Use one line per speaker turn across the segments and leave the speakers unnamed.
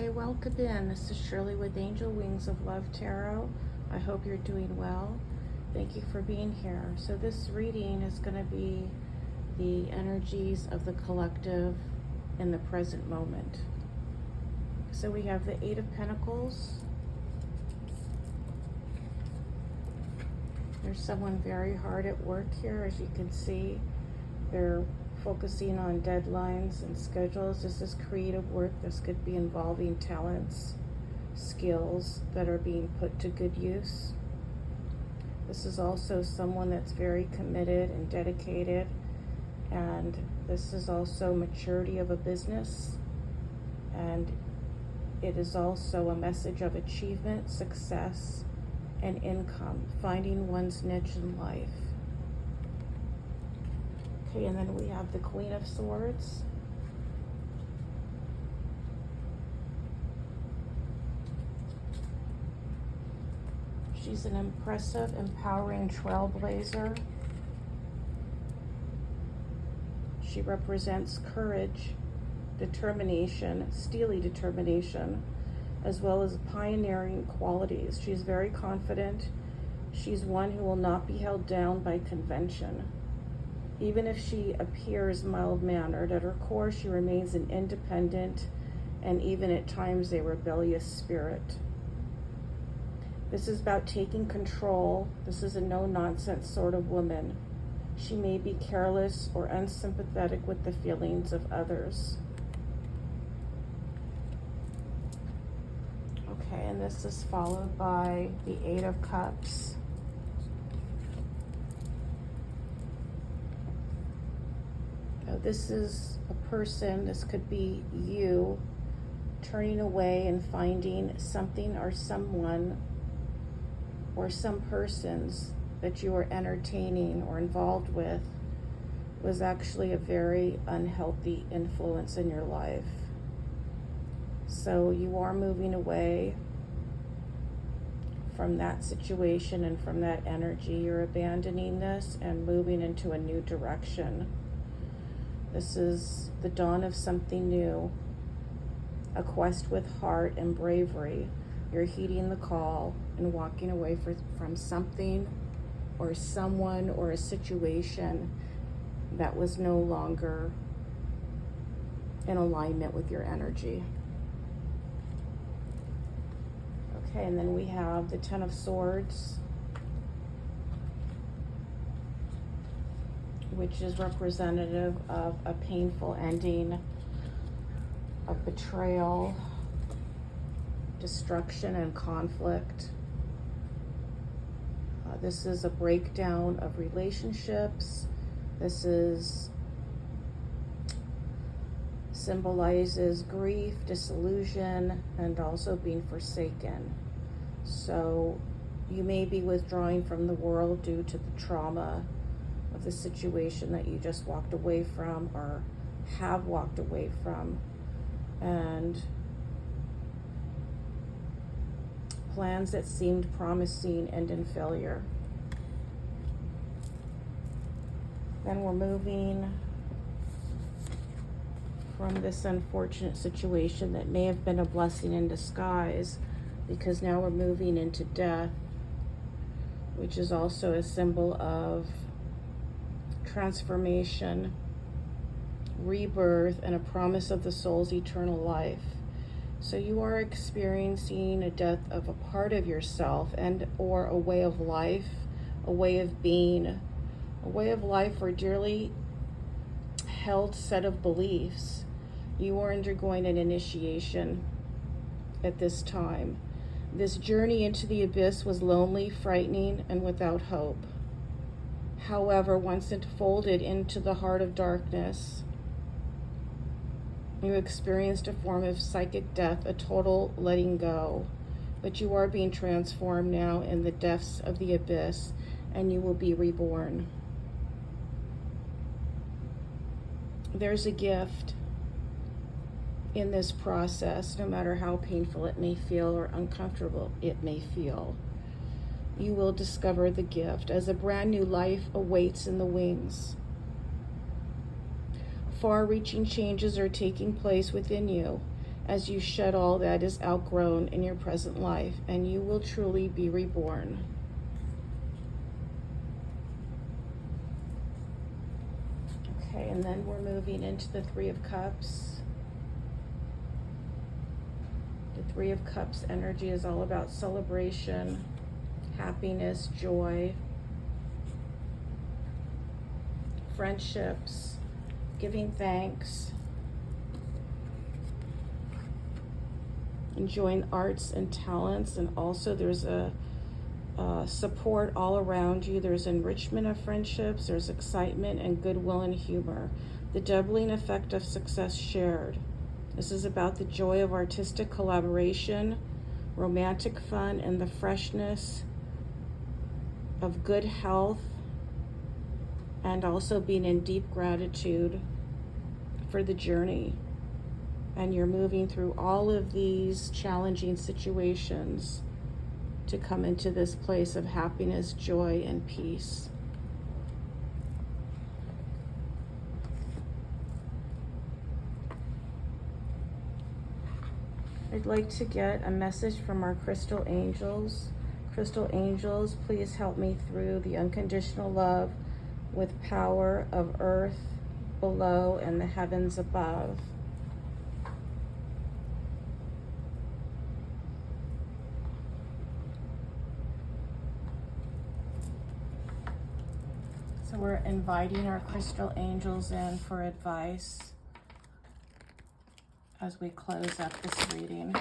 Hi, welcome in. This is Shirley with Angel Wings of Love Tarot. I hope you're doing well. Thank you for being here. So this reading is going to be the energies of the collective in the present moment. So we have the Eight of Pentacles. There's someone very hard at work here, as you can see. They're focusing on deadlines and schedules. This is creative work. This could be involving talents, skills that are being put to good use. This is also someone that's very committed and dedicated, and this is also maturity of a business, and it is also a message of achievement, success, and income, finding one's niche in life. Okay, and then we have the Queen of Swords. She's an impressive, empowering trailblazer. She represents courage, determination, steely determination, as well as pioneering qualities. She's very confident. She's one who will not be held down by convention. Even if she appears mild-mannered, at her core she remains an independent and even at times a rebellious spirit. This is about taking control. This is a no-nonsense sort of woman. She may be careless or unsympathetic with the feelings of others. Okay, and this is followed by the Eight of Cups. This is a person, this could be you, turning away and finding something or someone or some persons that you were entertaining or involved with was actually a very unhealthy influence in your life. So you are moving away from that situation and from that energy. You're abandoning this and moving into a new direction. This is the dawn of something new, a quest with heart and bravery. You're heeding the call and walking away from something or someone or a situation that was no longer in alignment with your energy. Okay, and then we have the Ten of Swords, which is representative of a painful ending, of betrayal, destruction, and conflict. This is a breakdown of relationships. This symbolizes grief, disillusion, and also being forsaken. So you may be withdrawing from the world due to the trauma of the situation that you just walked away from or have walked away from, and plans that seemed promising end in failure. Then we're moving from this unfortunate situation that may have been a blessing in disguise, because now we're moving into death, which is also a symbol of transformation, rebirth, and a promise of the soul's eternal life. So you are experiencing a death of a part of yourself and or a way of life, a way of being, a way of life or dearly held set of beliefs. You are undergoing an initiation at this time. This journey into the abyss was lonely, frightening, and without hope. However, once it folded into the heart of darkness, you experienced a form of psychic death, a total letting go. But you are being transformed now in the depths of the abyss, and you will be reborn. There's a gift in this process, no matter how painful it may feel or uncomfortable it may feel. You will discover the gift as a brand new life awaits in the wings. Far-reaching changes are taking place within you, as you shed all that is outgrown in your present life, and you will truly be reborn. Okay, and then we're moving into the Three of Cups. The Three of Cups energy is all about celebration, happiness, joy, friendships, giving thanks, enjoying arts and talents, and also there's a support all around you. There's enrichment of friendships, there's excitement and goodwill and humor. The doubling effect of success shared. This is about the joy of artistic collaboration, romantic fun, and the freshness of good health, and also being in deep gratitude for the journey. And you're moving through all of these challenging situations to come into this place of happiness, joy, and peace. I'd like to get a message from our crystal angels. Crystal angels, please help me through the unconditional love with power of earth below and the heavens above. So we're inviting our crystal angels in for advice as we close up this reading.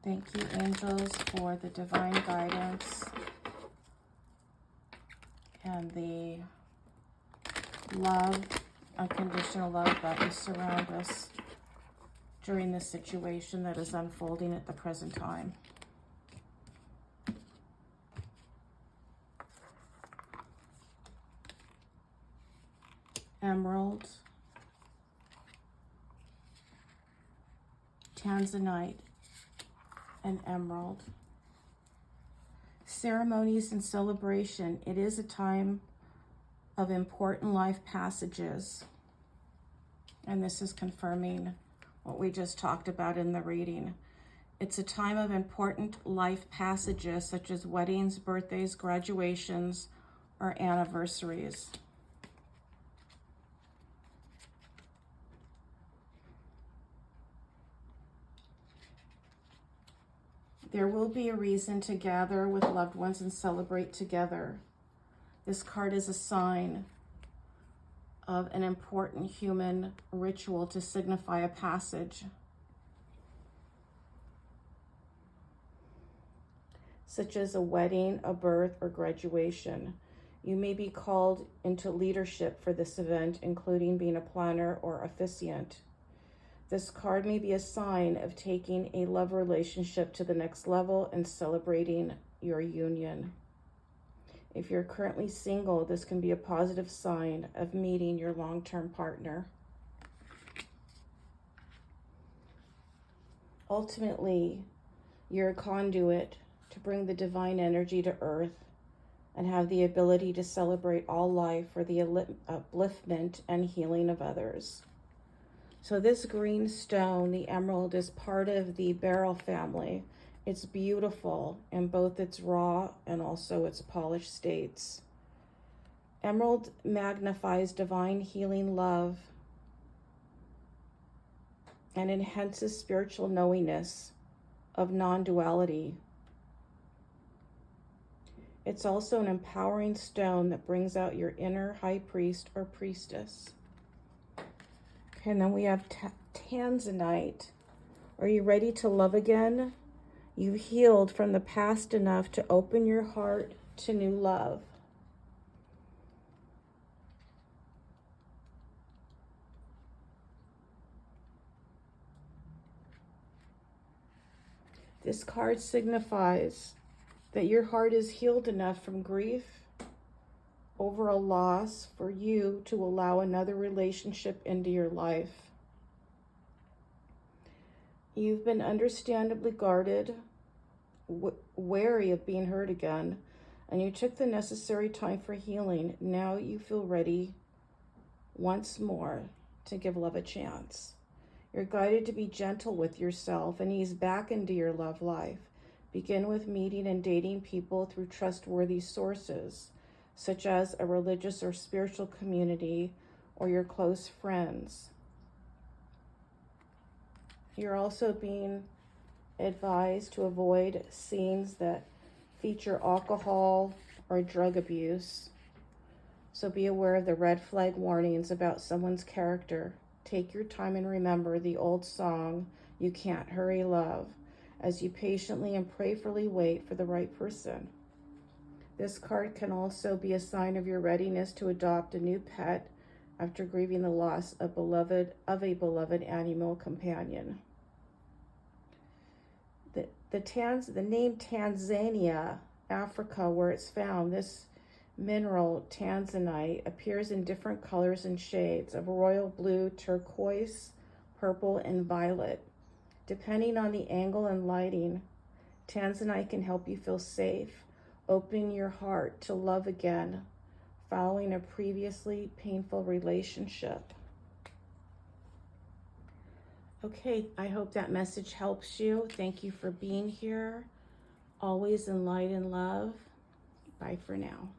Thank you, angels, for the divine guidance and the love, unconditional love that you surround us during this situation that is unfolding at the present time. Emerald, tanzanite, and emerald. Ceremonies and celebration. It is a time of important life passages. And this is confirming what we just talked about in the reading. It's a time of important life passages such as weddings, birthdays, graduations, or anniversaries. There will be a reason to gather with loved ones and celebrate together. This card is a sign of an important human ritual to signify a passage, such as a wedding, a birth, or graduation. You may be called into leadership for this event, including being a planner or officiant. This card may be a sign of taking a love relationship to the next level and celebrating your union. If you're currently single, this can be a positive sign of meeting your long-term partner. Ultimately, you're a conduit to bring the divine energy to earth and have the ability to celebrate all life for the upliftment and healing of others. So this green stone, the emerald, is part of the beryl family. It's beautiful in both its raw and also its polished states. Emerald magnifies divine healing love and enhances spiritual knowingness of non-duality. It's also an empowering stone that brings out your inner high priest or priestess. Okay, and then we have tanzanite. Are you ready to love again? You've healed from the past enough to open your heart to new love. This card signifies that your heart is healed enough from grief over a loss for you to allow another relationship into your life. You've been understandably guarded wary of being hurt again, and you took the necessary time for healing. Now you feel ready once more to give love a chance. You're guided to be gentle with yourself and ease back into your love life. Begin with meeting and dating people through trustworthy sources, such as a religious or spiritual community or your close friends. You're also being advised to avoid scenes that feature alcohol or drug abuse. So be aware of the red flag warnings about someone's character. Take your time and remember the old song, "You Can't Hurry Love," as you patiently and prayerfully wait for the right person. This card can also be a sign of your readiness to adopt a new pet after grieving the loss of a beloved animal companion. The name Tanzania, Africa, where it's found, this mineral, tanzanite, appears in different colors and shades of royal blue, turquoise, purple, and violet. Depending on the angle and lighting, tanzanite can help you feel safe, opening your heart to love again following a previously painful relationship. Okay, I hope that message helps you. Thank you for being here. Always in light and love. Bye for now.